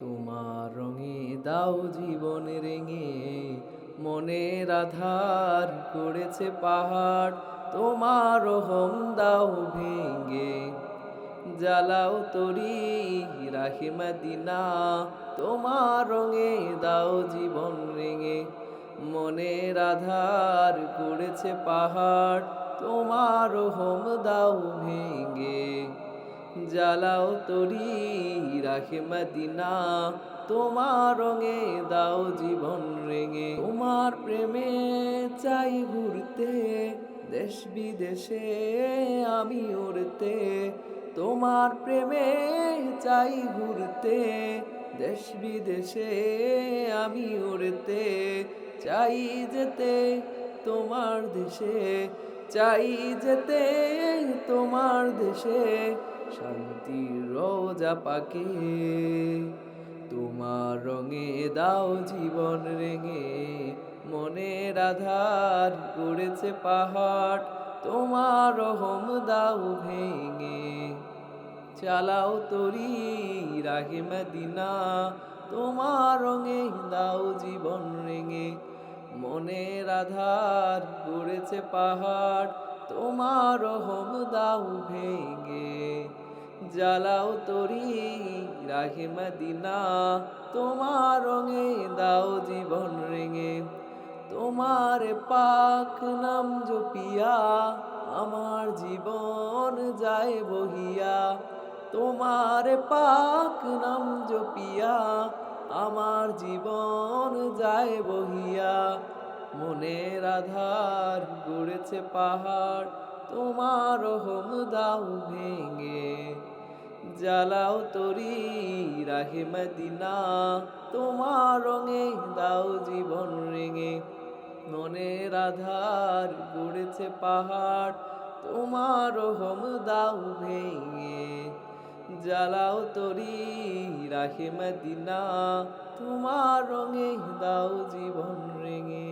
তোমার রঙে দাও জীবন রেঙে, মনের আধার করেছে পাহাড়। তোমার রহম দাও ভেঙে, জ্বালাও তরি রাখি মদিনা। তোমার রঙে দাও জীবন রেঙে, মনের আধার করেছে পাহাড়। তোমার রহম দাও ভেঙে, জ্বালাও তরি রাখে মদিনা। তোমার রঙে দাও জীবন রেঙে, তোমার প্রেমে চাই ঘুরতে দেশ বিদেশে আমি উড়তে। তোমার প্রেমে চাই ঘুরতে দেশ বিদেশে আমি উড়তে। চাই যেতে তোমার দেশে, চাই যেতে তোমার দেশে, শান্তির রোজা পাকে। তোমার রঙে দাও জীবন রেঙে, মনের আধার গড়েছে পাহাড়। তোমার রহম দাও ভেঙে, চালাও তরি রাহে মদিনা। তোমার রঙে দাও জীবন রেঙে, মনের আধার গড়েছে পাহাড়। তোমার রহম দাও ভেঙে, জ্বালাও তরি রাহে মদিনা। তোমার রঙে দাও জীবন রেঙে, তোমার পাক নাম জপিয়া আমার জীবন যায় বহিয়া। তোমার পাক নাম জপিয়া আমার জীবন যায় বহিয়া। মনের আধার গড়েছে পাহাড়, তোমার রহম দাও ভেঙে, জ্বালাও তরি রাহে মদিনা। তোমার রঙে দাও জীবন রেঙে, মনের আধার গড়েছে পাহাড়। তোমার রহম দাও ভেঙে, জ্বালাও তরি রাহে মদিনা। তোমার রঙে দাও জীবন রেঙে।